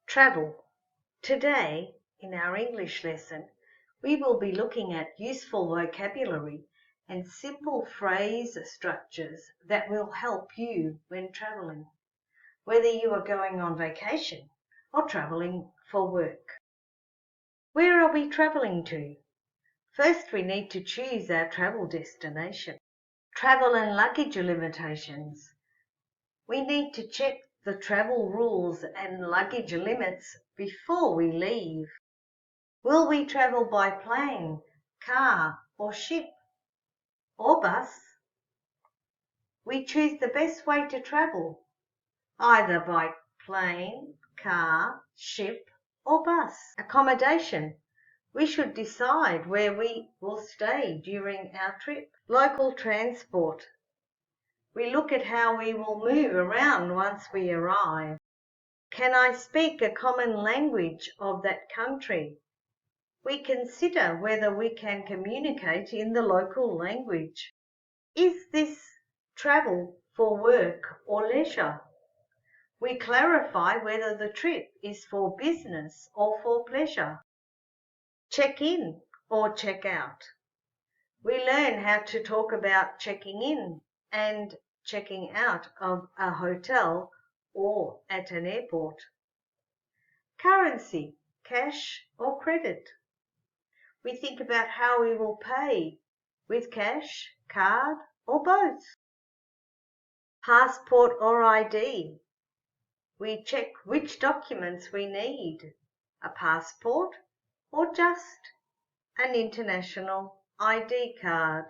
Travel. Today, in our English lesson, we will be looking at useful vocabulary and simple phrase structures that will help you when traveling, whether you are going on vacation or traveling for work. Where are we traveling to? First, we need to choose our travel destination. Travel and luggage limitations. We need to check the travel rules and luggage limits before we leave. Will we travel by plane, car or ship or bus? We choose the best way to travel, either by plane, car, ship or bus. Accommodation. We should decide where we will stay during our trip. Local transport. We look at how we will move around once we arrive. Can I speak a common language of that country? We consider whether we can communicate in the local language. Is this travel for work or leisure? We clarify whether the trip is for business or for pleasure. Check in or check out. We learn how to talk about checking in and checking out of a hotel or at an airport. Currency, cash or credit. We think about how we will pay, with cash, card or both. Passport or ID. We check which documents we need, a passport or just an international ID card.